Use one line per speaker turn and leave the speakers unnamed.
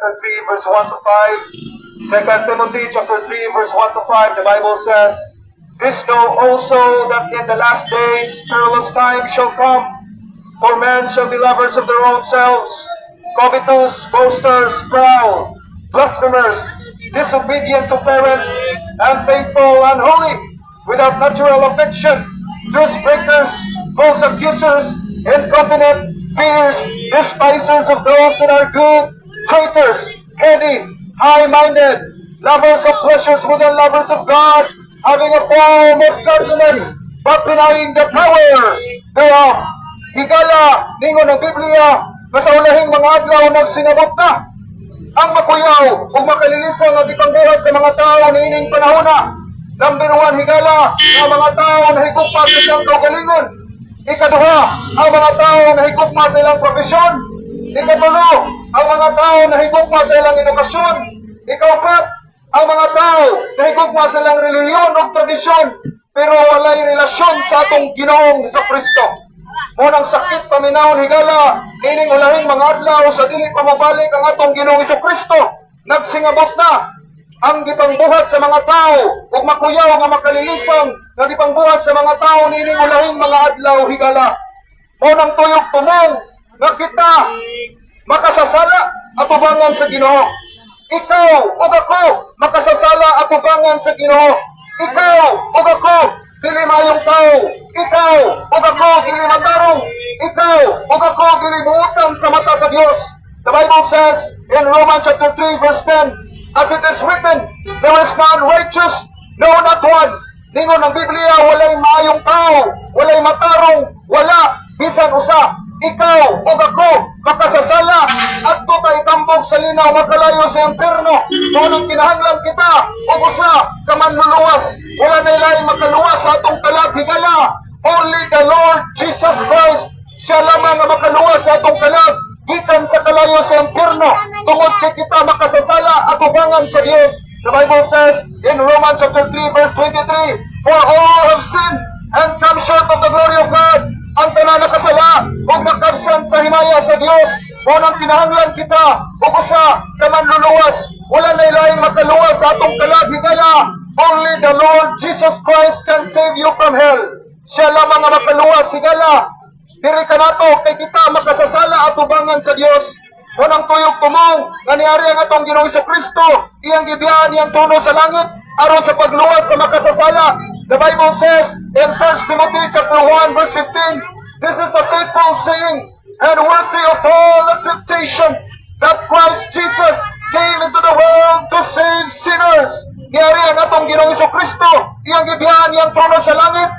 chapter 3, verse 1 to 5. 2 Timothy chapter 3, verse 1 to 5, the Bible says, "This know also that in the last days perilous times shall come, for men shall be lovers of their own selves, covetous, boasters, proud, blasphemers, disobedient to parents, unfaithful, unholy, without natural affection, truce breakers, false accusers, incontinent, fierce, despisers of those that are good, traitors, heady, high-minded, lovers of pleasures more than lovers of God, having a form of godliness, but denying the power thereof." Higala, ningon ng Biblia, na sa ulahing mga adlaw nagsingabot na ang makuyaw o makalilisang ang ipangbuhat sa mga tao niining panahona. Number 1, higala, ang mga tao na higugma sa ilang kaugalingon. Ikaduha, ang mga tao na higugma sa ilang profesyon. Ikatulo, ang mga tao na higugma sa ilang edukasyon. Ikaupat, ang mga tao na higugma sa ilang reliyon o tradisyon, pero walay relasyon sa atong Ginoong Kristo. Munang sakit paminahon higala, nining ulahing mga adlaw sa dili pamabalik ang atong Ginoong Kristo. Nagsingabot na ang gipangbuhat sa mga tao ug makuyaw nga makalilisang nga gipangbuhat sa mga tao nining ulahing mga adlaw higala. Munang tuyok tumong nga kita makasasala atubangan sa Ginoo. Ikaw ug ako makasasala atubangan sa Ginoo. Ikaw ug ako dili mayong tao. Ikaw ug ako dili matarong. Ikaw ug ako dili muutang sa mata sa Dios. The Bible says in Romans chapter 3 verse 10, "As it is written, there is none righteous, no not one." Ningon ng Biblia, walay maayong tao, walay matarong, wala bisan usa. Ikaw ug ako makasasala adto kay tambok sa linaw makalayo sa impierno. Ngunit kinahanglan kita ug usa ka manluluwas. Wala na ilaing makaluwas sa atong kalag higala. Only the Lord Jesus Christ siya lamang ang makaluwas sa atong kalag gikan sa kalayo sa impierno. Tungod kay kita makasasala at ubangan sa Dios. The Bible says in Romans chapter 3 verse 23, "For all have sinned and come short of the glory of God." Ang tanan nakasala ug nakabsan sa himaya sa Dios. Unang kinahanglan kita ug usa ka manluluwas. Wala na ilaing makaluwas sa atong kalag higala. Only the Lord Jesus Christ can save you from hell. Siya lamang ang makaluwas higala. Diri ka nato kay kita makasasala at ubangan sa Dios. Unang tuyok tumong nga niari ang atong Ginoong Kristo, iyang gibiyan iyang tuno sa langit aron sa pagluwas sa makasasala. The Bible says in 1 Timothy chapter 1 verse 15, "This is a faithful saying and worthy of all acceptation, that Christ Jesus came into the world to save sinners." Niari ang atong Ginoong Kristo, iyang gibiyan iyang trono sa langit